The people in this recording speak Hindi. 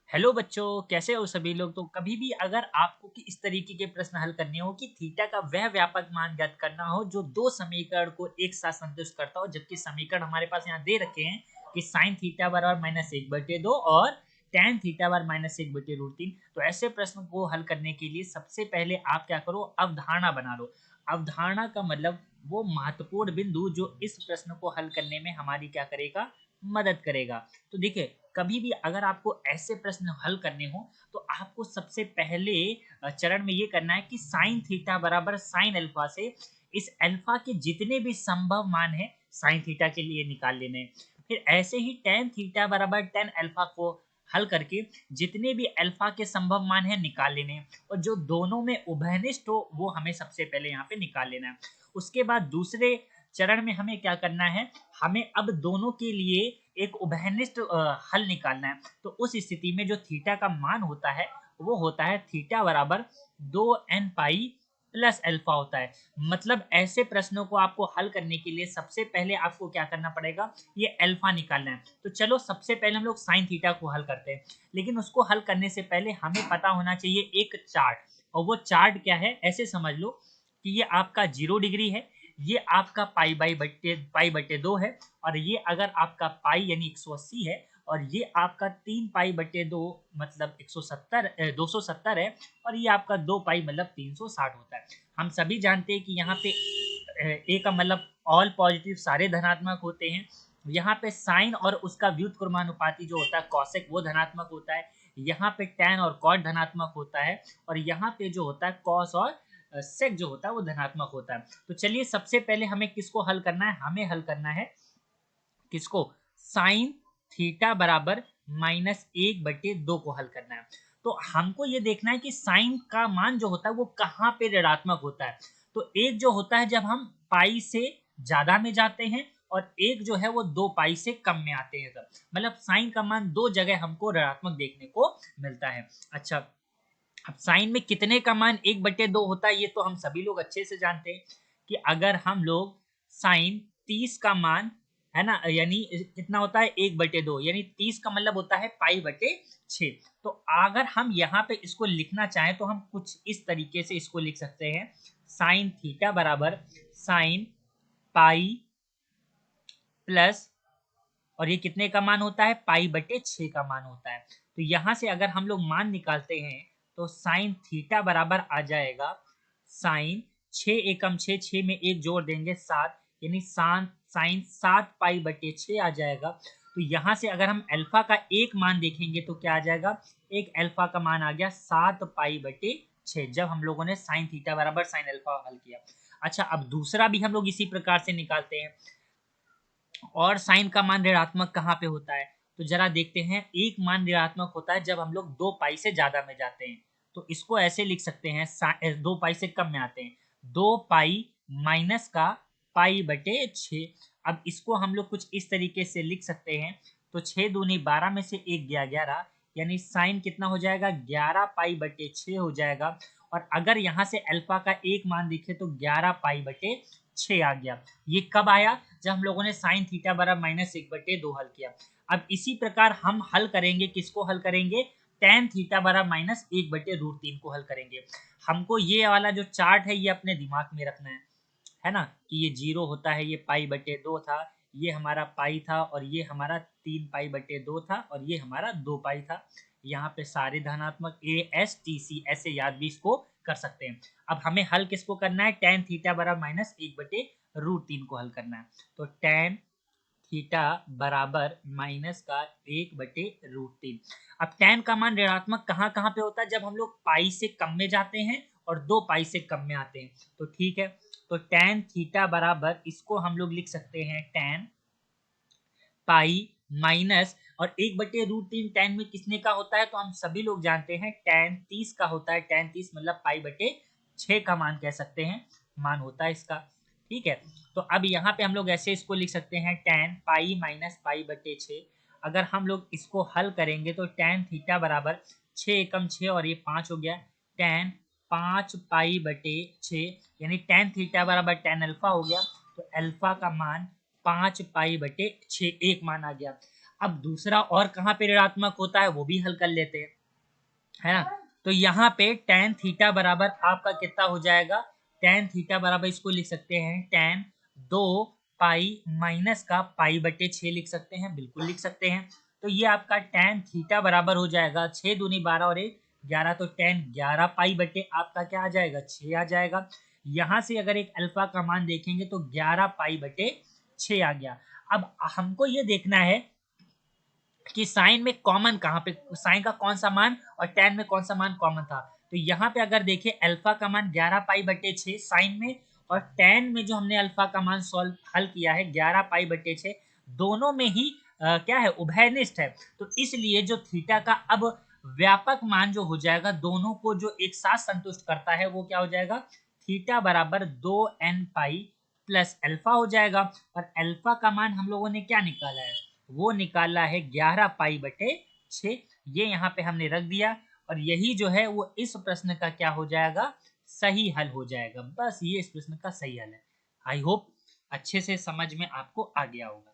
हेलो बच्चों, कैसे हो सभी लोग। तो कभी भी अगर आपको कि इस तरीके के प्रश्न हल करने हो कि थीटा का वह व्यापक मान ज्ञात करना हो जो दो समीकरण को एक साथ संतुष्ट करता हो, जबकि समीकरण हमारे पास यहाँ दे रखे हैं कि साइन थीटा बराबर -1/2 और tan थीटा बराबर -1/√3। तो ऐसे प्रश्न को हल करने के लिए सबसे पहले आप क्या करो, अवधारणा बना लो। अवधारणा का मतलब वो महत्वपूर्ण बिंदु जो इस प्रश्न को हल करने में हमारी क्या करेगा, मदद करेगा। तो देखिए, कभी भी अगर आपको ऐसे प्रश्न हल करने हो तो आपको सबसे पहले चरण में ये करना है कि साइन थीटा बराबर साइन अल्फा से इस अल्फा के जितने भी संभव मान है साइन थीटा के लिए निकाल लेने हैं। फिर ऐसे ही टेन थीटा बराबर टेन अल्फा को हल करके जितने भी अल्फा के संभव मान है निकाल लेने हैं, और जो दोनों में उभयनिष्ठ हो वो हमें सबसे पहले यहाँ पे निकाल लेना है। उसके बाद दूसरे चरण में हमें क्या करना है, हमें अब दोनों के लिए एक उभयनिष्ठ हल निकालना है। तो उस स्थिति में जो थीटा का मान होता है वो होता है थीटा बराबर 2n पाई प्लस अल्फा होता है। मतलब ऐसे प्रश्नों को आपको हल करने के लिए सबसे पहले आपको क्या करना पड़ेगा, ये अल्फा निकालना है। तो चलो सबसे पहले हम लोग साइन थीटा को हल करते हैं, लेकिन उसको हल करने से पहले हमें पता होना चाहिए एक चार्ट। और वो चार्ट क्या है, ऐसे समझ लो कि ये आपका 0 डिग्री है, ये आपका पाई बटे 2 है, और ये अगर आपका पाई यानी 180 है, और ये आपका 3 पाई बटे 2 मतलब 270 है, और ये आपका 2 पाई मतलब 360 होता है। हम सभी जानते हैं कि यहाँ पे ए का मतलब ऑल पॉजिटिव सारे धनात्मक होते हैं। यहाँ पे साइन और उसका व्युत्क्रमानुपाती जो होता है कॉसेक वो धनात्मक होता है। यहाँ पे टैन और कॉट धनात्मक होता है, और यहाँ पे जो होता है कॉस और सेक जो होता है वो धनात्मक होता है। तो चलिए सबसे पहले हमें किसको हल करना है, हमें हल करना है किसको, साइन थीटा बराबर -1/2 को हल करना है। तो हमको ये देखना है कि साइन का मान जो होता है वो कहाँ पे ऋणात्मक होता है। तो एक जो होता है जब हम पाई से ज्यादा में जाते हैं, और एक जो है वो 2 पाई से कम में आते हैं तब। मतलब साइन का मान दो जगह हमको ऋणात्मक देखने को मिलता है। अच्छा, अब साइन में कितने का मान 1/2 होता है ये तो हम सभी लोग अच्छे से जानते हैं कि अगर हम लोग साइन 30 का मान है ना, यानी कितना होता है 1/2, यानी 30 का मतलब होता है पाई/6। तो अगर हम यहाँ पे इसको लिखना चाहें तो हम कुछ इस तरीके से इसको लिख सकते हैं, साइन थीटा बराबर साइन पाई प्लस, और ये कितने का मान होता है, पाई/6 का मान होता है। तो यहाँ से अगर हम लोग मान निकालते हैं तो साइन थीटा बराबर आ जाएगा साइन 6 एकम 6 में एक जोड़ देंगे 7, यानी साइन 7 पाई/6 आ जाएगा। तो यहाँ से अगर हम अल्फा का एक मान देखेंगे तो क्या आ जाएगा, एक अल्फा का मान आ गया 7 पाई/6, जब हम लोगों ने साइन थीटा बराबर साइन अल्फा हल किया। अच्छा, अब दूसरा भी हम लोग इसी प्रकार से निकालते हैं। और साइन का मान ऋणात्मक कहाँ पे होता है, तो जरा देखते हैं। एक मान ऋणात्मक होता है जब हम लोग 2 पाई से ज्यादा में जाते हैं। तो इसको ऐसे लिख सकते हैं, 2 पाई से कम में आते हैं, 2 पाई माइनस का पाई/6। अब इसको हम लोग कुछ इस तरीके से लिख सकते हैं। तो 6 दूनी 12 में से एक गया 11, यानी साइन कितना हो जाएगा, 11 पाई/6 हो जाएगा। और अगर यहाँ से अल्फा का एक मान दिखे तो 11 पाई/6 आ गया। ये कब आया, जब हम लोगों ने साइन थीटा बराबर -1/2 हल किया। अब इसी प्रकार हम हल करेंगे, किसको हल करेंगे, tan थीटा बराबर -1/√3 को हल करेंगे। हमको ये वाला जो चार्ट है ये अपने दिमाग में रखना है ना, कि ये 0 होता है, ये पाई/2 था, ये हमारा पाई था, और ये हमारा 3 पाई/2 था, और ये हमारा 2 पाई था। यहाँ पे सारे धनात्मक ASTC ऐसे याद भी इसको कर सकते हैं। अब हमें हल किसको करना है, tan थीटा बराबर -1/√3 को हल करना है। तो tan थीटा बराबर माइनस का 1/√3। अब tan का मान ऋणात्मक कहाँ कहाँ पे होता है, जब हम लोग पाई से कम में जाते हैं और 2 पाई से कम में आते हैं। तो ठीक है, तो tan थीटा बराबर इसको हम लोग लिख सकते हैं tan पाई माइनस, और 1/√3 tan में किसने का होता है, तो हम सभी लोग जानते हैं tan 30 का होता है। tan 30 मतलब पाई/6 का मान कह सकते हैं, मान होता है इसका। ठीक है, तो अब यहाँ पे हम लोग ऐसे इसको लिख सकते हैं tan पाई माइनस पाई/6। अगर हम लोग इसको हल करेंगे तो tan थीटा बराबर 6 एकम 6 और ये 5 हो गया, tan 5 पाई/6, यानी tan थीटा बराबर tan अल्फा हो गया। तो अल्फा का मान 5 पाई/6 एक मान आ गया। अब दूसरा और कहाँ पे ऋणात्मक होता है वो भी हल कर लेते हैं, है ना। तो यहाँ पे tan थीटा बराबर आपका कितना हो जाएगा, tan थीटा बराबर इसको लिख सकते हैं tan 2 पाई माइनस का पाई बटे 6 लिख सकते हैं, बिल्कुल लिख सकते हैं। तो ये आपका tan थीटा बराबर हो जाएगा 6 दूनी 12 और 1 11, तो tan 11 पाई बटे आपका क्या आ जाएगा 6 आ जाएगा। यहाँ से अगर एक अल्फा का मान देखेंगे तो 11 पाई बटे 6 आ गया। अब हमको ये देखना है कि साइन में कॉमन कहाँ पे, साइन का कौन सा मान और tan में कौन सा मान कॉमन था। तो यहाँ पे अगर देखें अल्फा का मान 11 पाई बटे 6 साइन में, और tan में जो हमने अल्फा का मान सॉल्व हल किया है 11 पाई बटे 6, दोनों में ही क्या है, उभयनिष्ठ है। तो इसलिए जो थीटा का अब व्यापक मान जो हो जाएगा, दोनों को जो एक साथ संतुष्ट करता है, वो क्या हो जाएगा, थीटा बराबर 2n पाई प्लस अल्फा हो जाएगा। और अल्फा का मान हम लोगों ने क्या निकाला है, वो निकाला है 11 पाई बटे 6। ये यहाँ पे हमने रख दिया, और यही जो है वो इस प्रश्न का क्या हो जाएगा, सही हल हो जाएगा। बस ये इस प्रश्न का सही हल है। आई होप अच्छे से समझ में आपको आ गया होगा।